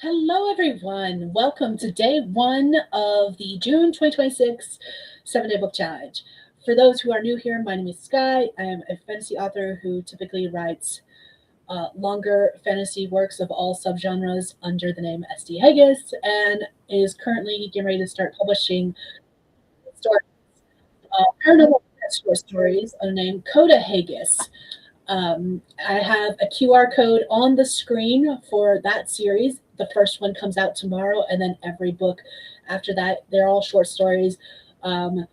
Hello, everyone. Welcome to day one of the June 2026 7-Day Book Challenge. For those who are new here, my name is Skye. I am a fantasy author who typically writes longer fantasy works of all subgenres under the name S.D. Hegyes and is currently getting ready to start publishing stories, paranormal short stories under the name Kota Hegyes. I have a QR code on the screen for that series. The first one comes out tomorrow, and then every book after that, they're all short stories. Um,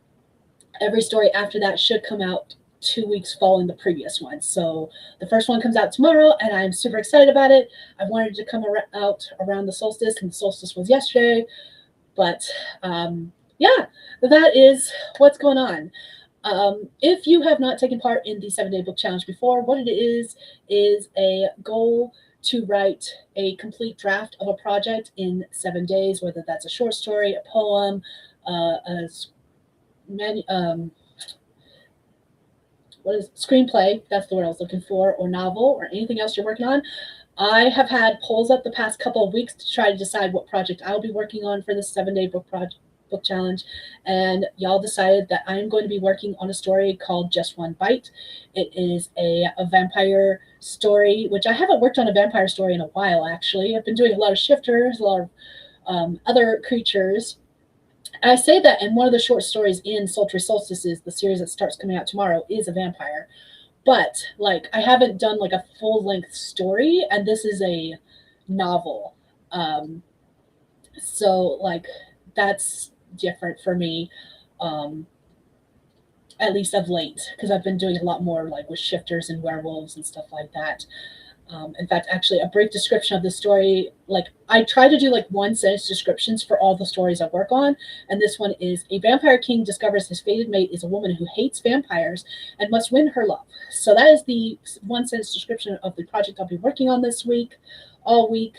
every story after that should come out 2 weeks following the previous one. So the first one comes out tomorrow, and I'm super excited about it. I wanted to come out around the solstice, and the solstice was yesterday. But yeah, that is what's going on. If you have not taken part in the 7-Day Book Challenge before, what it is a goal to write a complete draft of a project in 7 days, whether that's a short story, a poem, screenplay, that's the word I was looking for, or novel, or anything else you're working on. I have had polls up the past couple of weeks to try to decide what project I'll be working on for this 7-Day book challenge, and y'all decided that I'm going to be working on a story called Just One Bite. It is a vampire story, which I haven't worked on a vampire story in a while, actually. I've been doing a lot of shifters, a lot of other creatures. And I say that, and one of the short stories in Sultry Solstices, the series that starts coming out tomorrow, is a vampire. But like, I haven't done like a full-length story, and this is a novel. So like, that's different for me, at least of late, because I've been doing a lot more like with shifters and werewolves and stuff like that. In fact, actually, a brief description of the story. Like, I try to do like one sentence descriptions for all the stories I work on, and this one is: a vampire king discovers his fated mate is a woman who hates vampires and must win her love. So that is the one sentence description of the project I'll be working on this week, all week.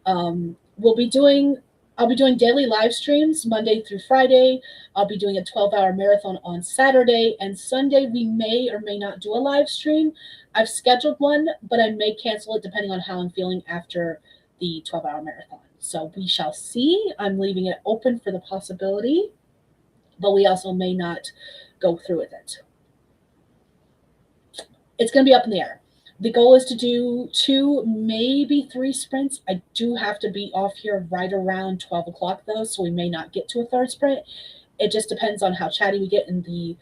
We'll be doing I'll be doing daily live streams Monday through Friday. I'll be doing a 12-hour marathon on Saturday, and Sunday we may or may not do a live stream. I've scheduled one, but I may cancel it depending on how I'm feeling after the 12-hour marathon. So we shall see. I'm leaving it open for the possibility, but we also may not go through with it. It's going to be up in the air. The goal is to do 2, maybe 3 sprints. I do have to be off here right around 12 o'clock, though, so we may not get to a 3rd sprint. It just depends on how chatty we get in the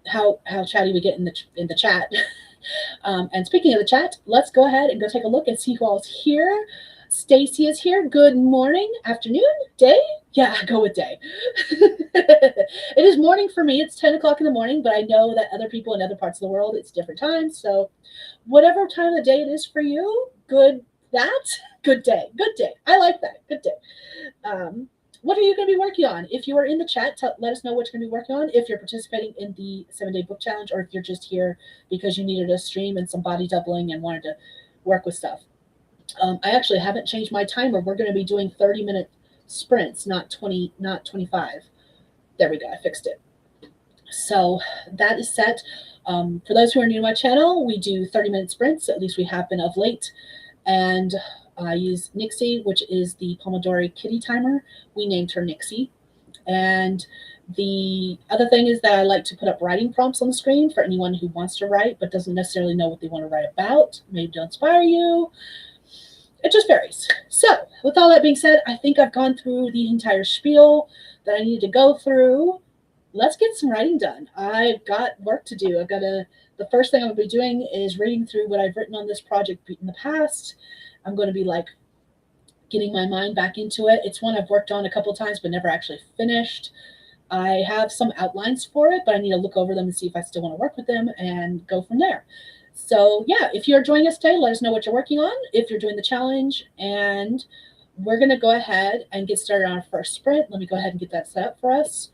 how chatty we get in the chat. And speaking of the chat, let's go ahead and go take a look and see who all's here. Stacy is here. Good morning, afternoon, day. Yeah, go with day. It is morning for me. It's 10 o'clock in the morning, but I know that other people in other parts of the world, it's different times. So whatever time of the day it is for you, good day. Good day. I like that. Good day. What are you going to be working on? If you are in the chat, let us know what you're going to be working on. If you're participating in the 7-Day Book Challenge, or if you're just here because you needed a stream and some body doubling and wanted to work with stuff. I actually haven't changed my timer. We're going to be doing 30-minute sprints, not 25. There we go. I fixed it. So that is set. For those who are new to my channel, we do 30-minute sprints. At least we have been of late. And I use Nixie, which is the Pomodori kitty timer. We named her Nixie. And the other thing is that I like to put up writing prompts on the screen for anyone who wants to write but doesn't necessarily know what they want to write about. Maybe to inspire you. It just varies. So with all that being said, I think I've gone through the entire spiel that I needed to go through. Let's get some writing done. I've got work to do. The first thing I'm going to be doing is reading through what I've written on this project in the past. I'm going to be like getting my mind back into it. It's one I've worked on a couple times but never actually finished. I have some outlines for it, but I need to look over them and see if I still want to work with them and go from there. So yeah, if you're joining us today, let us know what you're working on, if you're doing the challenge, and we're going to go ahead and get started on our first sprint. Let me go ahead and get that set up for us.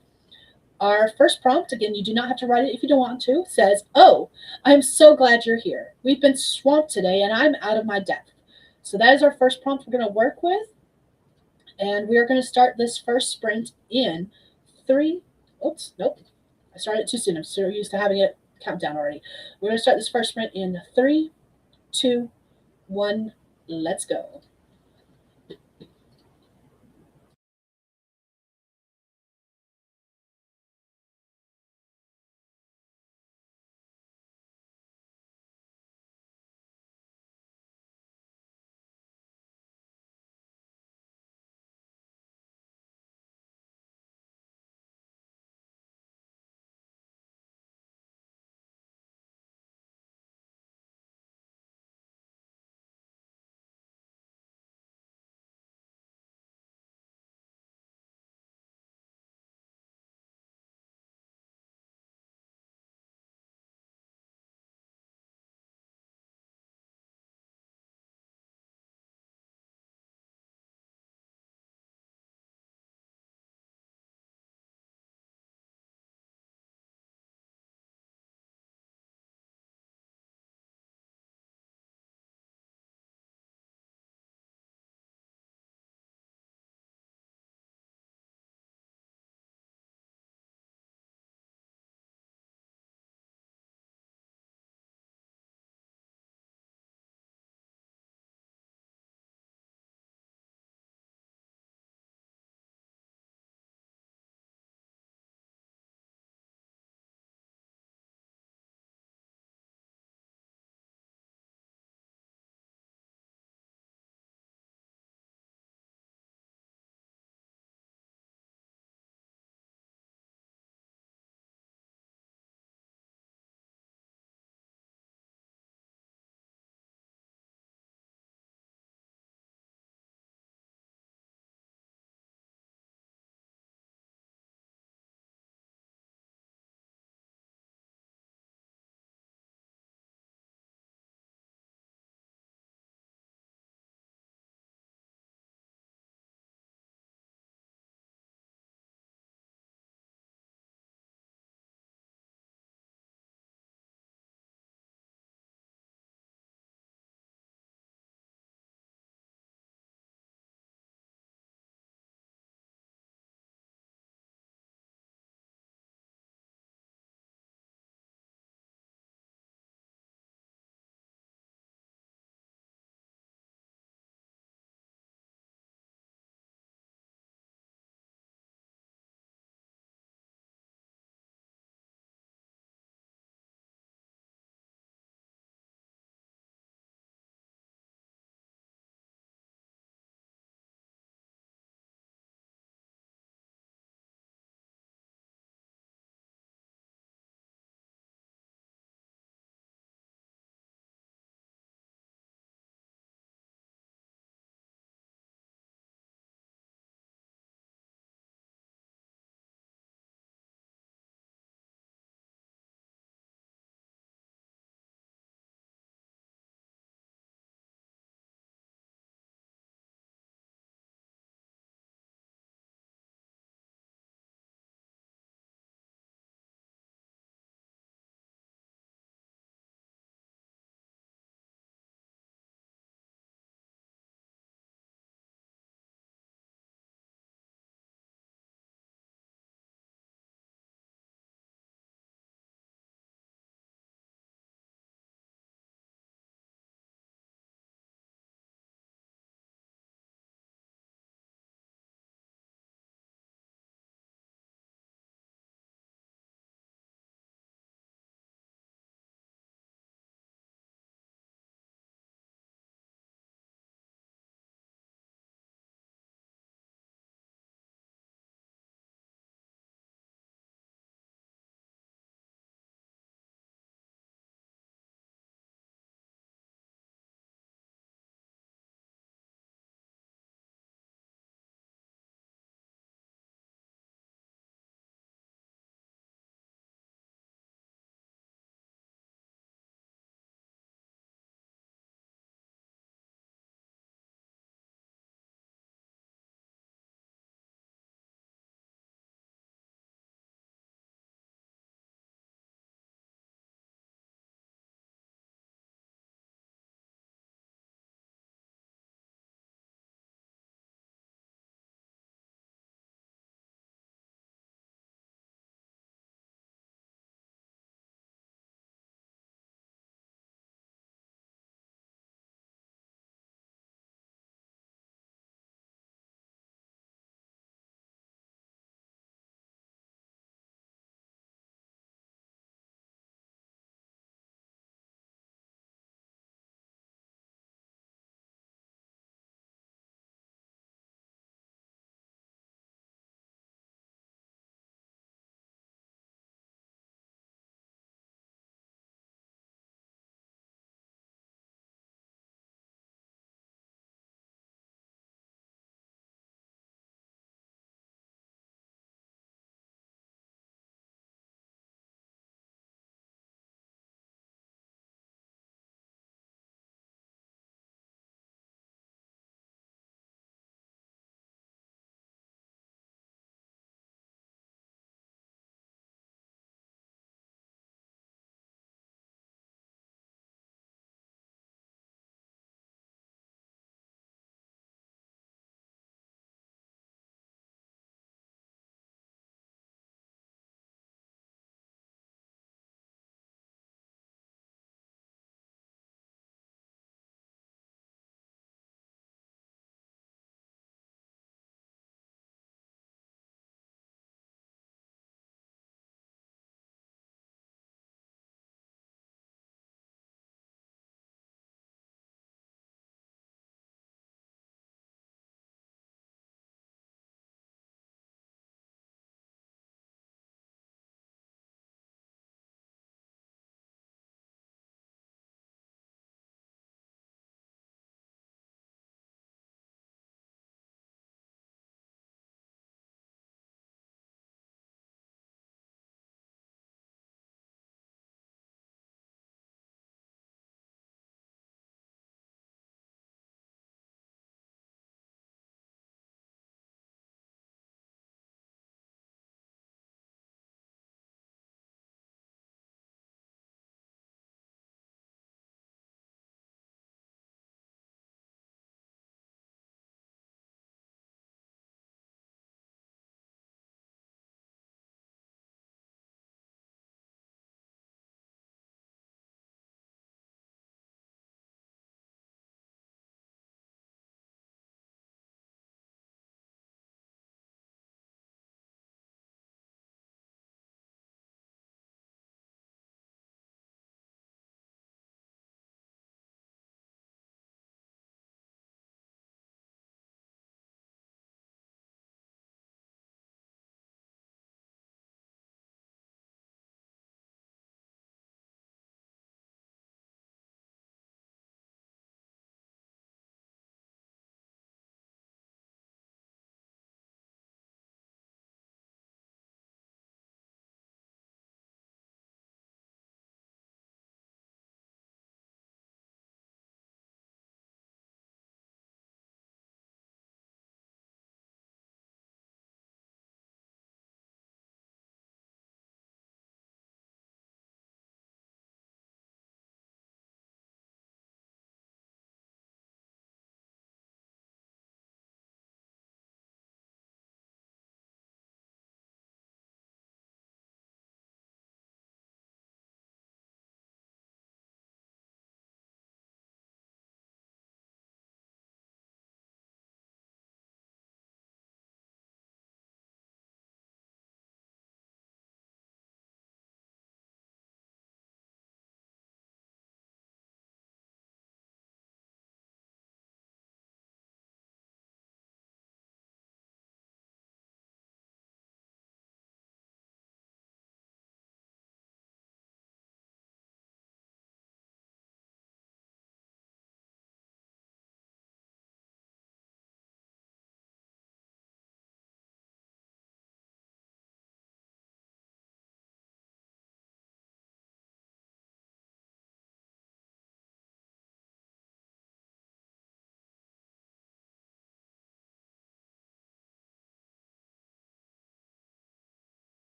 Our first prompt, again, you do not have to write it if you don't want to, says, "Oh, I'm so glad you're here. We've been swamped today and I'm out of my depth." So that is our first prompt we're going to work with. And we are going to start this first sprint in 3. Oops, nope. I started too soon. I'm so used to having it countdown already. We're going to start this first sprint in 3, 2, 1. Let's go.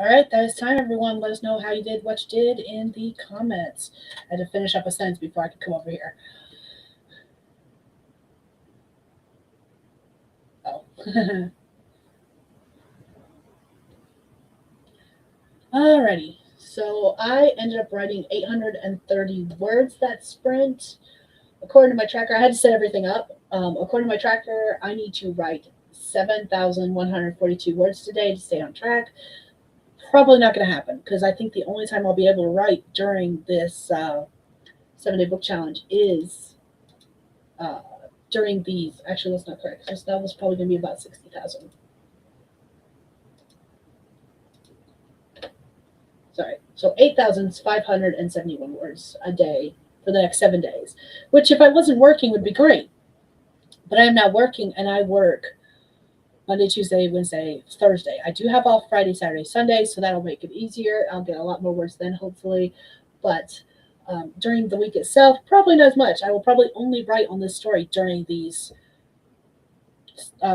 All right, that is time, everyone. Let us know how you did, what you did in the comments. I had to finish up a sentence before I could come over here. Oh. Alrighty. So I ended up writing 830 words that sprint. According to my tracker, I had to set everything up. According to my tracker, I need to write 7,142 words today to stay on track. Probably not going to happen because I think the only time I'll be able to write during this 7-day book challenge is during these. Actually, that's not correct. This novel's probably going to be about 60,000. Sorry. So 8,571 words a day for the next 7 days, which if I wasn't working would be great. But I am now working, and I work Monday, Tuesday, Wednesday, Thursday. I do have off Friday, Saturday, Sunday, so that'll make it easier. I'll get a lot more words then, hopefully. But during the week itself, probably not as much. I will probably only write on this story during these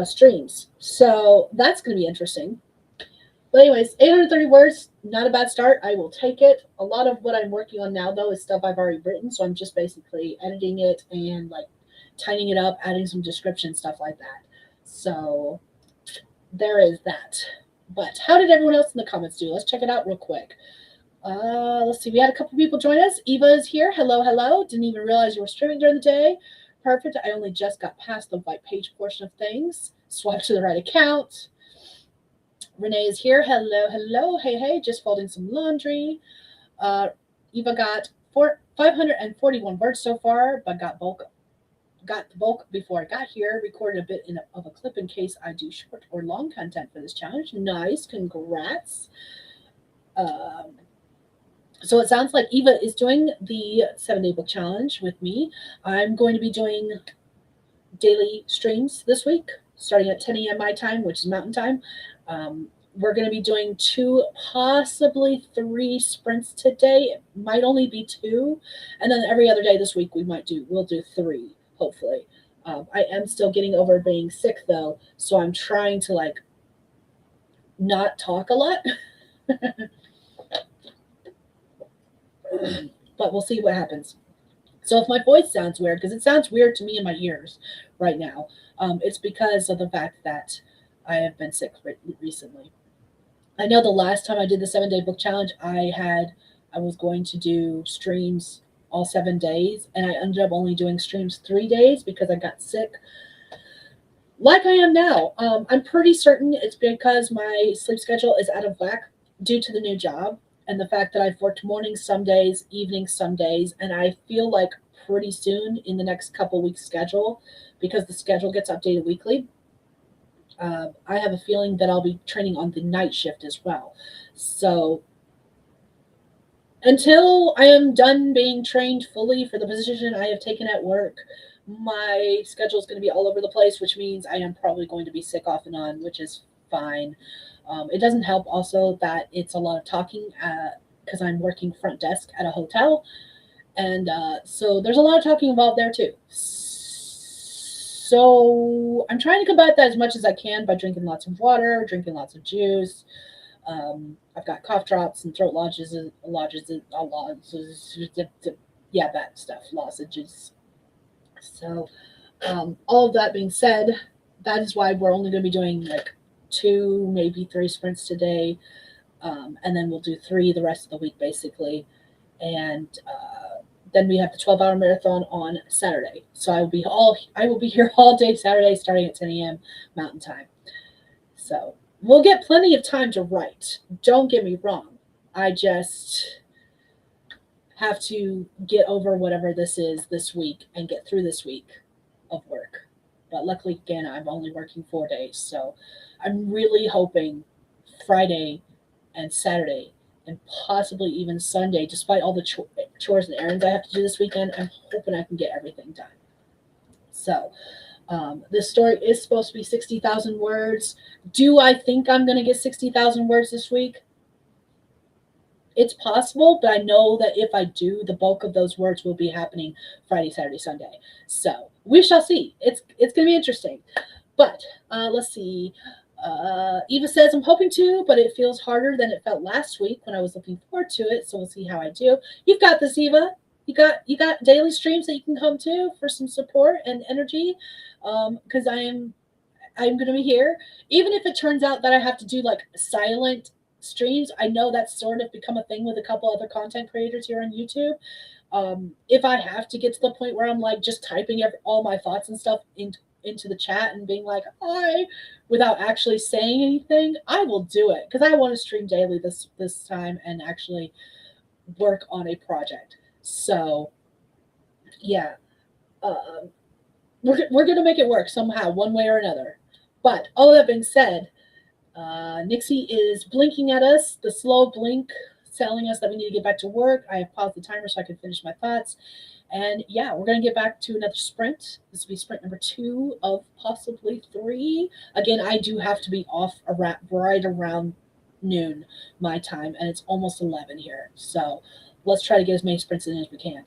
streams. So that's going to be interesting. But anyways, 830 words, not a bad start. I will take it. A lot of what I'm working on now, though, is stuff I've already written. So I'm just basically editing it and like tidying it up, adding some description, stuff like that. So there is that. But how did everyone else in the comments do? Let's check it out real quick. Let's see. We had a couple people join us. Eva is here. Hello, hello. Didn't even realize you were streaming during the day. Perfect. I only just got past the white page portion of things. Swipe to the right account. Renee is here. Hello, hello. Hey, hey. Just folding some laundry. Eva got 541 words so far, but got the bulk before I got here. Recorded a bit of a clip in case I do short or long content for this challenge. Nice. Congrats. So it sounds like Eva is doing the 7-day book challenge with me. I'm going to be doing daily streams this week, starting at 10 a.m. my time, which is mountain time. We're going to be doing 2, possibly 3 sprints today. It might only be 2. And then every other day this week we'll do 3, hopefully. I am still getting over being sick though, so I'm trying to like not talk a lot. But we'll see what happens. So if my voice sounds weird, because it sounds weird to me in my ears right now, it's because of the fact that I have been sick recently. I know the last time I did the 7-day book challenge, I was going to do streams all 7 days, and I ended up only doing streams 3 days because I got sick. Like I am now. I'm pretty certain it's because my sleep schedule is out of whack due to the new job and the fact that I've worked mornings some days, evenings some days, and I feel like pretty soon in the next couple weeks schedule, because the schedule gets updated weekly, I have a feeling that I'll be training on the night shift as well. So until I am done being trained fully for the position I have taken at work, my schedule is going to be all over the place, which means I am probably going to be sick off and on, which is fine. It doesn't help also that it's a lot of talking because I'm working front desk at a hotel. And so there's a lot of talking involved there too. So I'm trying to combat that as much as I can by drinking lots of water, drinking lots of juice. I've got cough drops and throat lozenges, yeah, that stuff, lozenges. So all of that being said, that is why we're only going to be doing like 2, maybe 3 sprints today, and then we'll do 3 the rest of the week basically, and then we have the 12-hour marathon on Saturday. So I will be here all day Saturday, starting at 10 a.m. Mountain Time. So we'll get plenty of time to write. Don't get me wrong. I just have to get over whatever this is this week and get through this week of work. But luckily, again, I'm only working 4 days. So I'm really hoping Friday and Saturday and possibly even Sunday, despite all the chores and errands I have to do this weekend, I'm hoping I can get everything done. So this story is supposed to be 60,000 words. Do I think I'm going to get 60,000 words this week? It's possible, but I know that if I do, the bulk of those words will be happening Friday, Saturday, Sunday. So we shall see. It's going to be interesting. But let's see. Eva says, I'm hoping to, but it feels harder than it felt last week when I was looking forward to it. So we'll see how I do. You've got this, Eva. You got daily streams that you can come to for some support and energy. Because I'm going to be here. Even if it turns out that I have to do like silent streams, I know that's sort of become a thing with a couple other content creators here on YouTube. If I have to get to the point where I'm like just typing all my thoughts and stuff into the chat and being like, hi, without actually saying anything, I will do it because I want to stream daily this time and actually work on a project. So, yeah, uh, we're going to make it work somehow, one way or another. But all of that being said, Nixie is blinking at us, the slow blink telling us that we need to get back to work. I have paused the timer so I can finish my thoughts. And yeah, we're going to get back to another sprint. This will be sprint number 2 of possibly 3. Again, I do have to be off right around noon my time, and it's almost 11 here. So let's try to get as many sprints in as we can.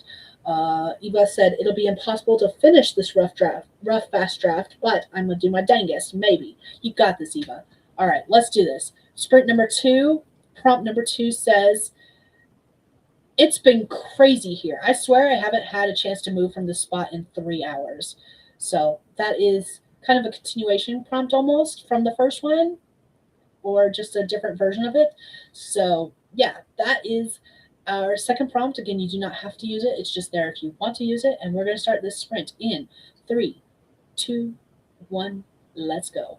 Eva said it'll be impossible to finish this rough fast draft, but I'm going to do my dangest. Maybe. You got this, Eva. All right, let's do this. Sprint number 2, prompt number 2 says, it's been crazy here. I swear I haven't had a chance to move from this spot in 3 hours. So that is kind of a continuation prompt almost from the first one, or just a different version of it. So yeah, that is our second prompt. Again, you do not have to use it. It's just there if you want to use it. And we're going to start this sprint in 3, 2, 1, let's go.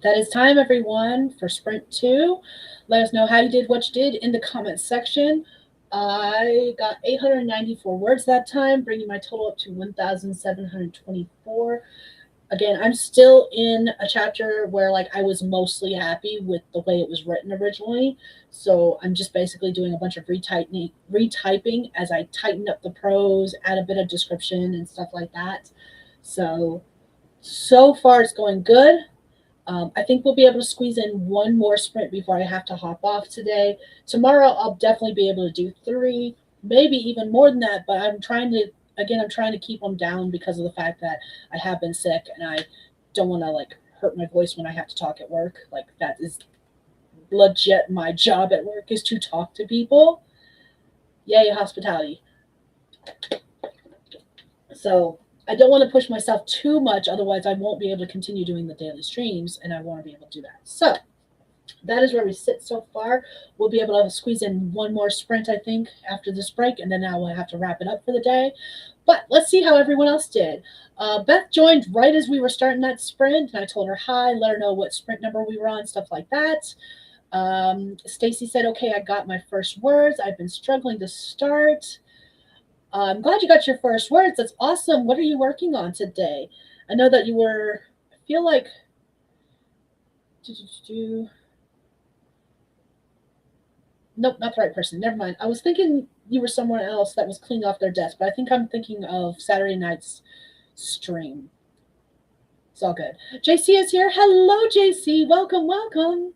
That is time, everyone, for sprint 2. Let us know how you did what you did in the comments section. I got 894 words that time, bringing my total up to 1,724. Again, I'm still in a chapter where like I was mostly happy with the way it was written originally. So I'm just basically doing a bunch of retyping as I tighten up the prose, add a bit of description and stuff like that. So far it's going good. I think we'll be able to squeeze in one more sprint before I have to hop off today. Tomorrow I'll definitely be able to do 3, maybe even more than that, but I'm trying to keep them down because of the fact that I have been sick and I don't want to like hurt my voice when I have to talk at work. Like that is legit my job at work is to talk to people. Yay, hospitality. So I don't want to push myself too much, otherwise I won't be able to continue doing the daily streams, and I want to be able to do that. So that is where we sit so far. We'll be able to squeeze in one more sprint, I think, after this break, and then now we'll have to wrap it up for the day. But let's see how everyone else did. Beth joined right as we were starting that sprint, and I told her hi, let her know what sprint number we were on, stuff like that. Stacy said, okay, I got my first words. I've been struggling to start. I'm glad you got your first words. That's awesome. What are you working on today? I know that you were, I feel like, nope, not the right person. Never mind. I was thinking you were someone else that was cleaning off their desk, but I think I'm thinking of Saturday night's stream. It's all good. JC is here. Hello, JC. Welcome, welcome.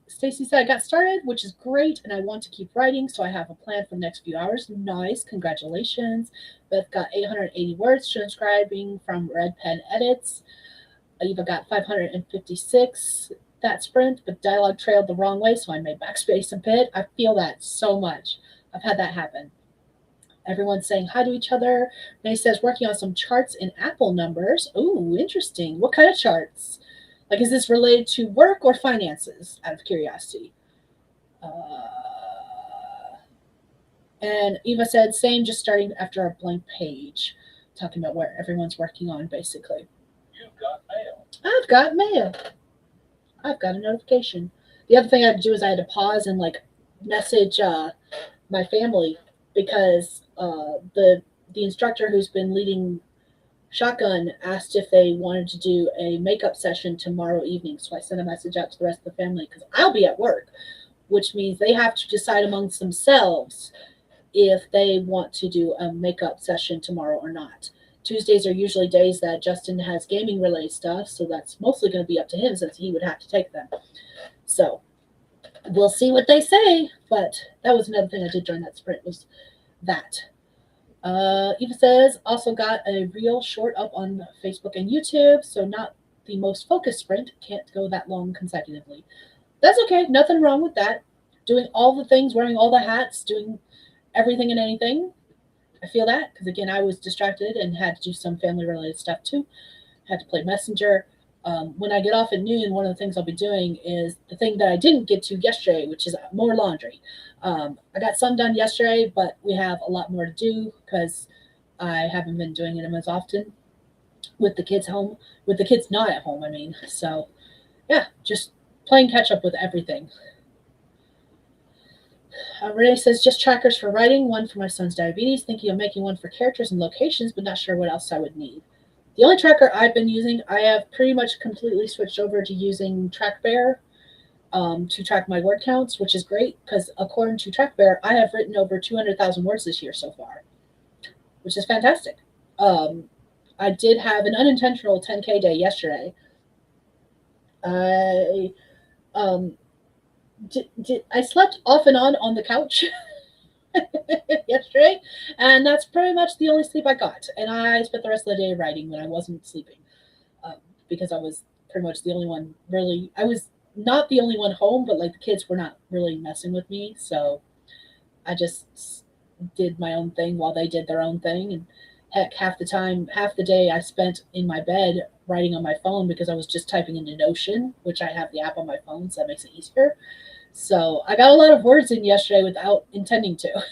Stacy said I got started, which is great, and I want to keep writing, so I have a plan for the next few hours. Nice, congratulations. Beth got 880 words, transcribing from Red Pen Edits. Eva got 556 that sprint, but dialogue trailed the wrong way, so I made backspace a bit. I feel that so much. I've had that happen. Everyone's saying hi to each other. May says working on some charts in Apple numbers. Ooh, interesting. What kind of charts? Like, is this related to work or finances, out of curiosity? And Eva said, same, just starting after a blank page, talking about where everyone's working on, basically. You've got mail. I've got mail. I've got a notification. The other thing I had to do is I had to pause and, like, message my family because the instructor who's been leading Shotgun asked if they wanted to do a makeup session tomorrow evening. So I sent a message out to the rest of the family because I'll be at work, which means they have to decide amongst themselves if they want to do a makeup session tomorrow or not. Tuesdays are usually days that Justin has gaming related stuff, so that's mostly going to be up to him since he would have to take them. So we'll see what they say, but that was another thing I did during that sprint was that. Eva says, also got a reel short up on Facebook and YouTube, so not the most focused sprint. Can't go that long consecutively. That's okay. Nothing wrong with that. Doing all the things, wearing all the hats, doing everything and anything. I feel that because, again, I was distracted and had to do some family-related stuff, too. Had to play Messenger. When I get off at noon, one of the things I'll be doing is the thing that I didn't get to yesterday, which is more laundry. I got some done yesterday, but we have a lot more to do because I haven't been doing them as often with the kids home, with the kids not at home, I mean. So, yeah, just playing catch up with everything. Renee says, just trackers for writing, one for my son's diabetes, thinking of making one for characters and locations, but not sure what else I would need. The only tracker I've been using, I have pretty much completely switched over to using TrackBear to track my word counts, which is great because according to TrackBear, I have written over 200,000 words this year so far, which is fantastic. I did have an unintentional 10K day yesterday. I slept off and on the couch yesterday, and that's pretty much the only sleep I got. And I spent the rest of the day writing when I wasn't sleeping because I was pretty much the only one really. I was not the only one home, but like the kids were not really messing with me, so I just did my own thing while they did their own thing. And heck, half the day I spent in my bed writing on my phone because I was just typing into Notion, which I have the app on my phone, so that makes it easier. So I got a lot of words in yesterday without intending to.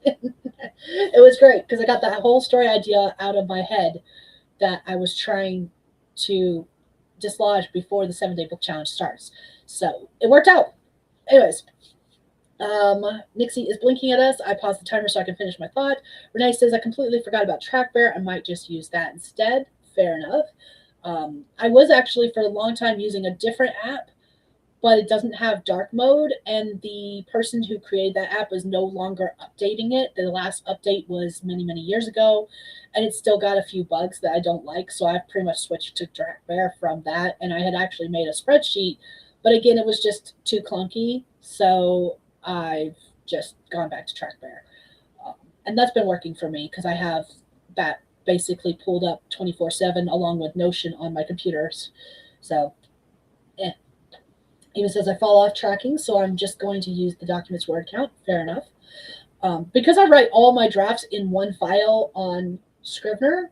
It was great because I got that whole story idea out of my head that I was trying to dislodge before the 7-day book challenge starts. So it worked out. Anyways, Nixie is blinking at us. I paused the timer so I can finish my thought. Renee says, I completely forgot about Track Bear. I might just use that instead. Fair enough. I was actually for a long time using a different app, but it doesn't have dark mode, and the person who created that app is no longer updating it. The last update was many, many years ago, and it's still got a few bugs that I don't like, so I've pretty much switched to Track Bear from that, and I had actually made a spreadsheet, but again, it was just too clunky, so I've just gone back to Track Bear. And that's been working for me because I have that basically pulled up 24/7 along with Notion on my computers. So, yeah. Even says I fall off tracking, so I'm just going to use the document's word count. Fair enough. Because I write all my drafts in one file on Scrivener,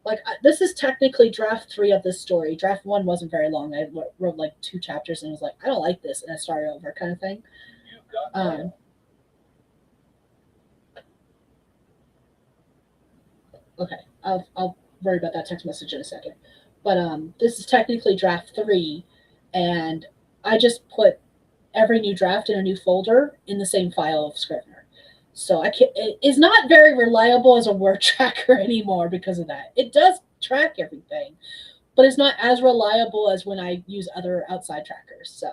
like this is technically draft 3 of this story. Draft 1 wasn't very long. I wrote like 2 chapters and was like, I don't like this, and I started over, kind of thing. Okay, I'll worry about that text message in a second. But this is technically draft 3, and I just put every new draft in a new folder in the same file of Scrivener. So it is not very reliable as a word tracker anymore because of that. It does track everything, but it's not as reliable as when I use other outside trackers. So,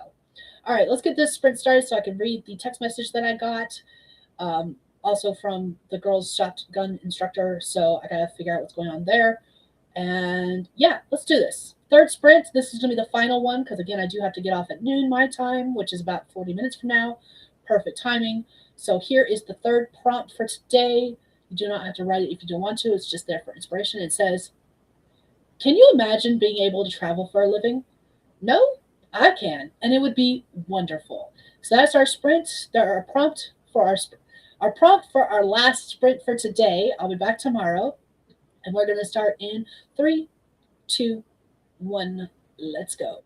all right, let's get this sprint started so I can read the text message that I got. Also from the girls' shotgun instructor, so I gotta figure out what's going on there. And yeah, let's do this. Third sprint. This is gonna be the final one because again, I do have to get off at noon my time, which is about 40 minutes from now. Perfect timing. So here is the third prompt for today. You do not have to write it if you don't want to. It's just there for inspiration. It says, "Can you imagine being able to travel for a living?" No, I can, and it would be wonderful. So that's our sprint. There are prompt for our prompt for our last sprint for today. I'll be back tomorrow, and we're going to start in 3, 2, 1. Let's go.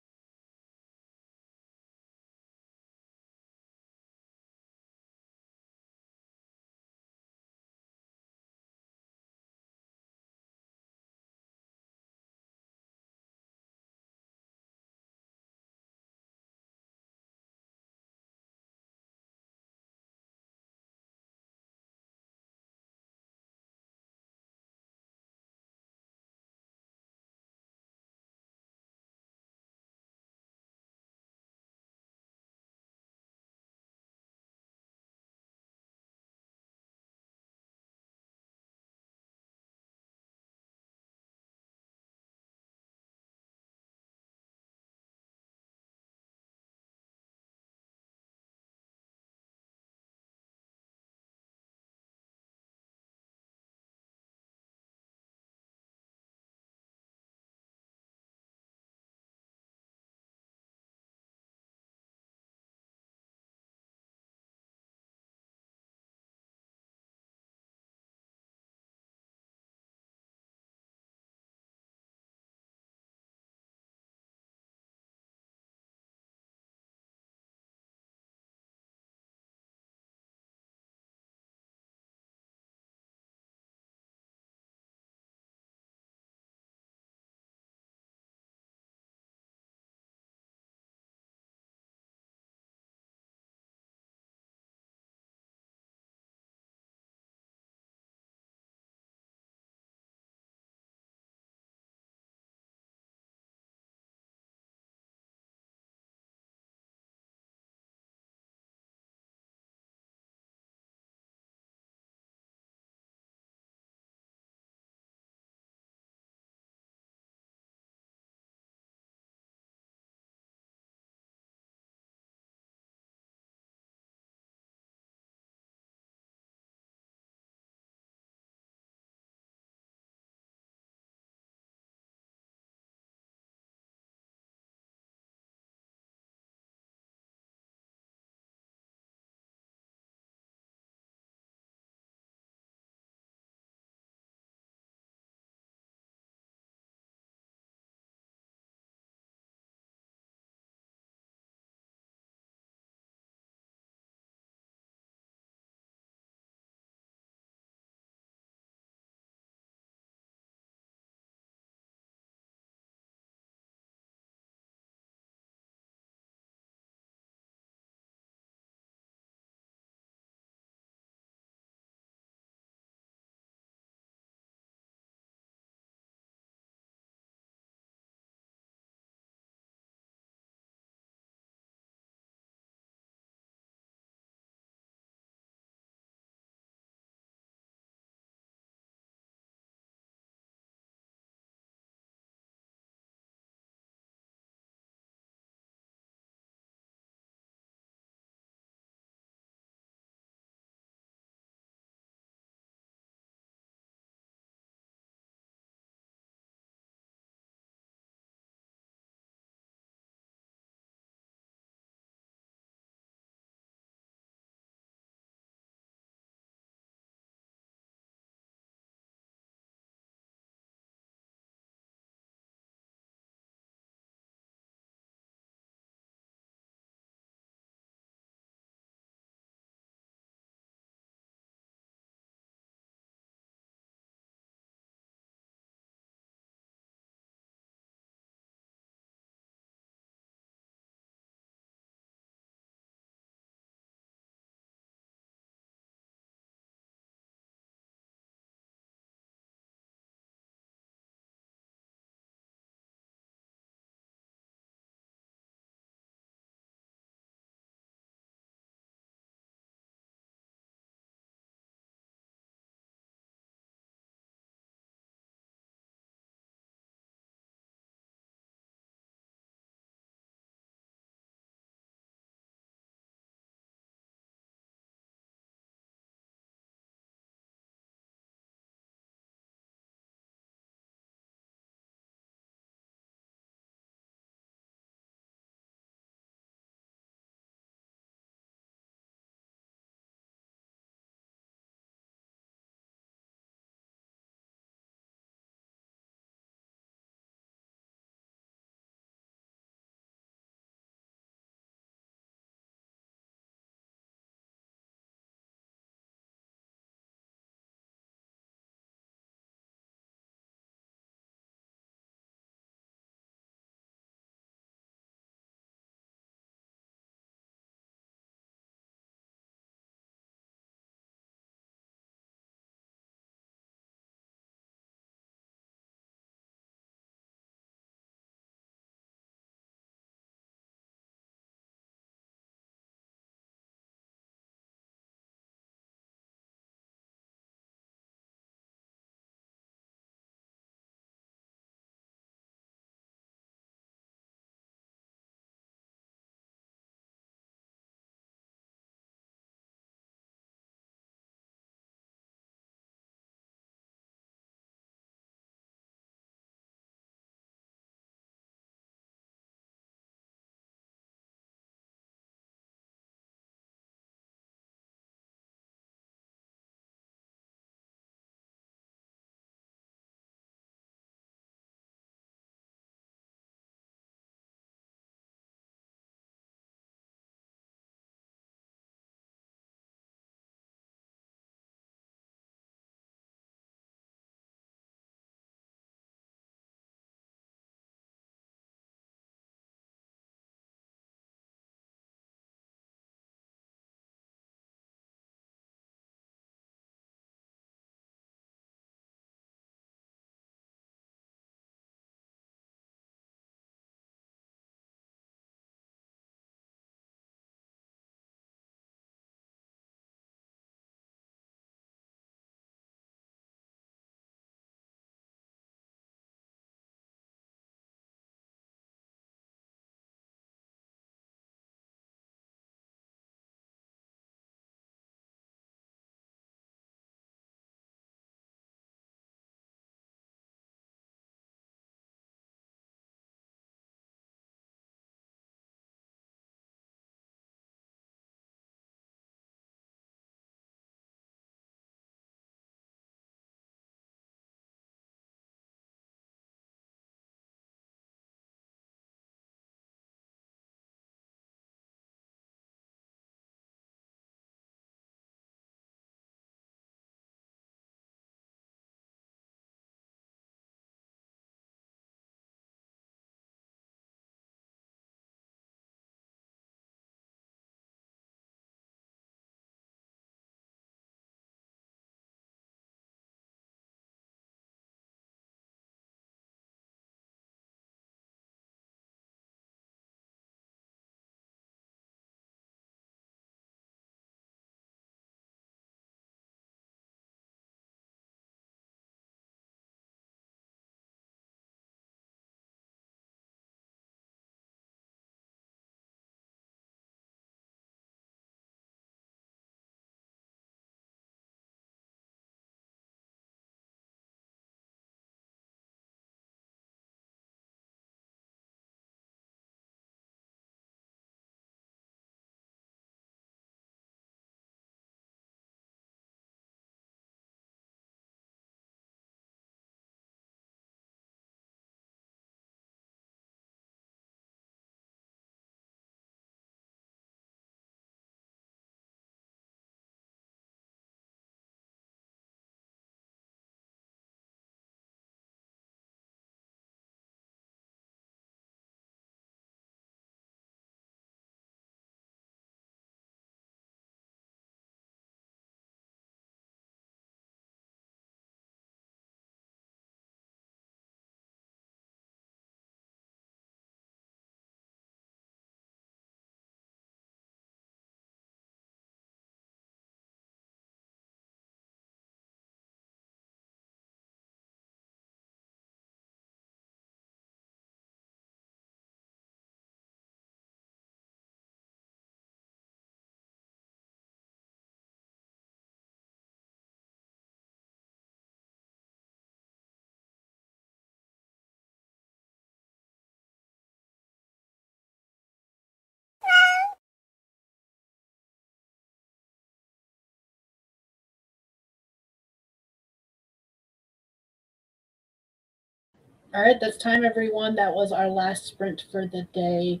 All right, that's time, everyone. That was our last sprint for the day.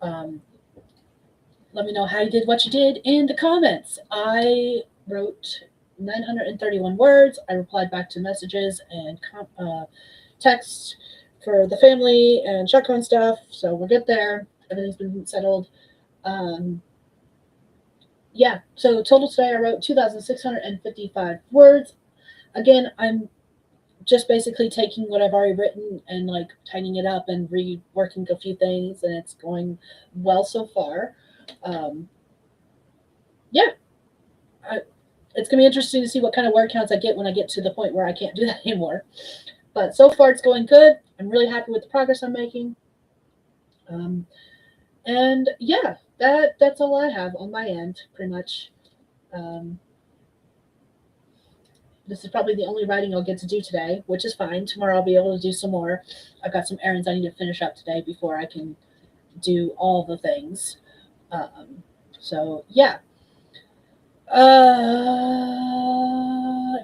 Um, Let me know how you did what you did in the comments. I wrote 931 words. I replied back to messages and texts for the family and shotgun stuff. So we're good there. Everything's been settled. Um, yeah, so total today I wrote 2,655 words. Again, I'm just basically taking what I've already written and like tightening it up and reworking a few things, and it's going well so far. Um, yeah, it's gonna be interesting to see what kind of word counts I get when I get to the point where I can't do that anymore. But so far, it's going good. I'm really happy with the progress I'm making. Um, and yeah, that's all I have on my end, pretty much. Um, this is probably the only writing I'll get to do today, which is fine. Tomorrow I'll be able to do some more. I've got some errands I need to finish up today before I can do all the things. So yeah. I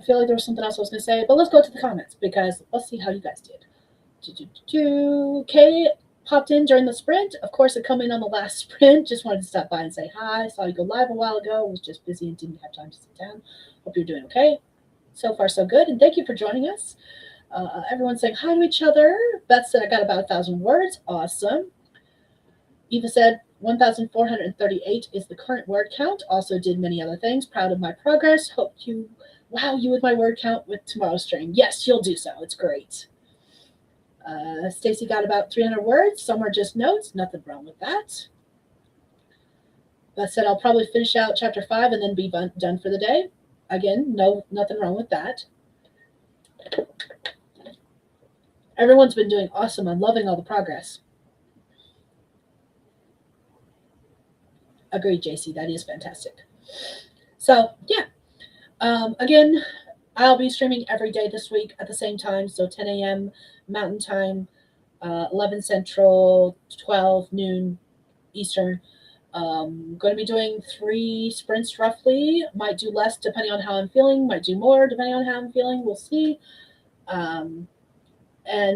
feel like there was something else I was going to say, but let's go to the comments because let's see how you guys did. Kay popped in during the sprint. Of course, it come in on the last sprint. Just wanted to stop by and say hi. Saw you go live a while ago. Was just busy and didn't have time to sit down. Hope you're doing okay. So far, so good. And thank you for joining us. Everyone's saying hi to each other. Beth said I got about 1,000 words. Awesome. Eva said 1,438 is the current word count. Also did many other things. Proud of my progress. Hope you wow you with my word count with tomorrow's stream. Yes, you'll do so. It's great. Stacy got about 300 words. Some are just notes. Nothing wrong with that. Beth said I'll probably finish out chapter 5 and then be done for the day. Again, nothing wrong with that. Everyone's been doing awesome. I'm loving all the progress. Agreed, JC. That is fantastic. So, yeah. Again, I'll be streaming every day this week at the same time. So 10 a.m. Mountain Time, 11 Central, 12 noon Eastern. Going to be doing 3 sprints roughly. Might do less depending on how I'm feeling. Might do more depending on how I'm feeling. We'll see. And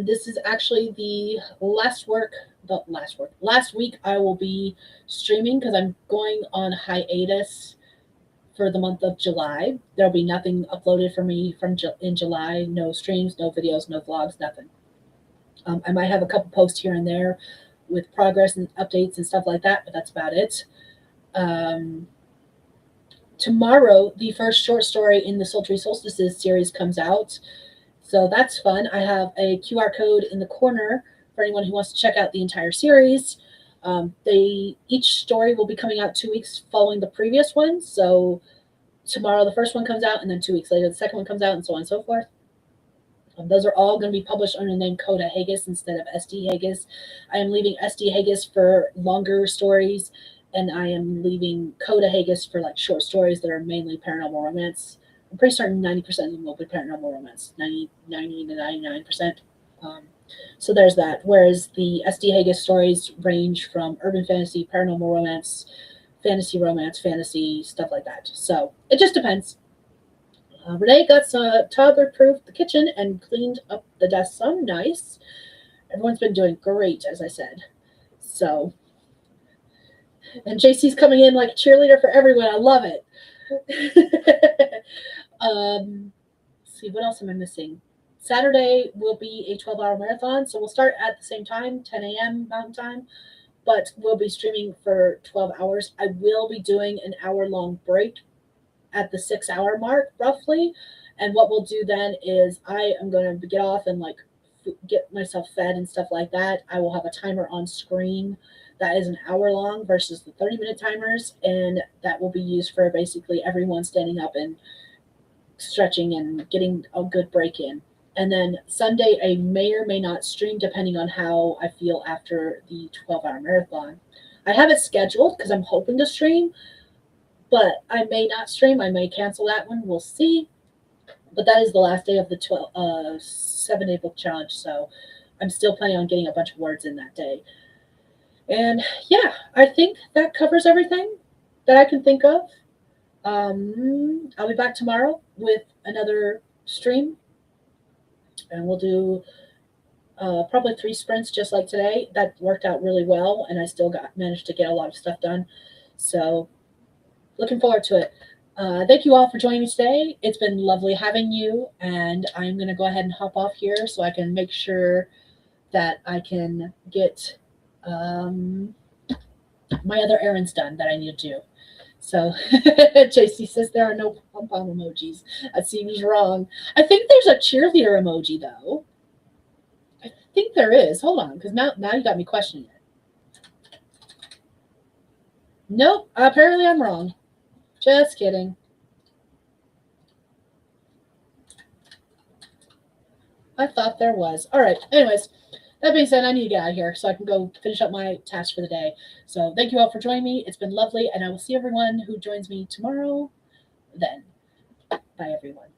this is actually the last week I will be streaming because I'm going on hiatus for the month of July. There'll be nothing uploaded for me in July. No streams, no videos, no vlogs, nothing. I might have a couple posts here and there with progress and updates and stuff like that, but that's about it. Tomorrow, the first short story in the Sultry Solstices series comes out. So that's fun. I have a QR code in the corner for anyone who wants to check out the entire series. Each story will be coming out 2 weeks following the previous one. So tomorrow the first one comes out, and then 2 weeks later the second one comes out, and so on and so forth. Those are all going to be published under the name Kota Hegyes instead of SD Hegyes. I am leaving SD Hegyes for longer stories, and I am leaving Kota Hegyes for like short stories that are mainly paranormal romance. I'm pretty certain 90% of them will be paranormal romance, 90 to 99%. So there's that. Whereas the SD Hegyes stories range from urban fantasy, paranormal romance, fantasy, stuff like that. So it just depends. Renee got toddler-proofed the kitchen and cleaned up the desk some. Nice. Everyone's been doing great, as I said. So, and JC's coming in like a cheerleader for everyone. I love it. Let's see, what else am I missing? Saturday will be a 12-hour marathon, so we'll start at the same time, 10 a.m. Mountain Time, but we'll be streaming for 12 hours. I will be doing an hour-long break at the 6-hour mark, roughly, and what we'll do then is I am going to get off and like get myself fed and stuff like that. I will have a timer on screen that is an hour long versus the 30-minute timers, and that will be used for basically everyone standing up and stretching and getting a good break in. And then Sunday, I may or may not stream depending on how I feel after the 12-hour marathon. I have it scheduled because I'm hoping to stream, but I may not stream. I may cancel that one. We'll see. But that is the last day of the 7-day book challenge, so I'm still planning on getting a bunch of words in that day. And yeah, I think that covers everything that I can think of. I'll be back tomorrow with another stream. And we'll do probably 3 sprints just like today. That worked out really well, and I still managed to get a lot of stuff done. So looking forward to it. Thank you all for joining me today. It's been lovely having you, and I'm going to go ahead and hop off here so I can make sure that I can get my other errands done that I need to do. So JC says there are no pom-pom emojis. That seems wrong. I think there's a cheerleader emoji, though. I think there is. Hold on, because now you got me questioning it. Nope, apparently I'm wrong. Just kidding. I thought there was. All right, anyways, that being said, I need to get out of here so I can go finish up my task for the day. So thank you all for joining me. It's been lovely, and I will see everyone who joins me tomorrow then. Bye, everyone.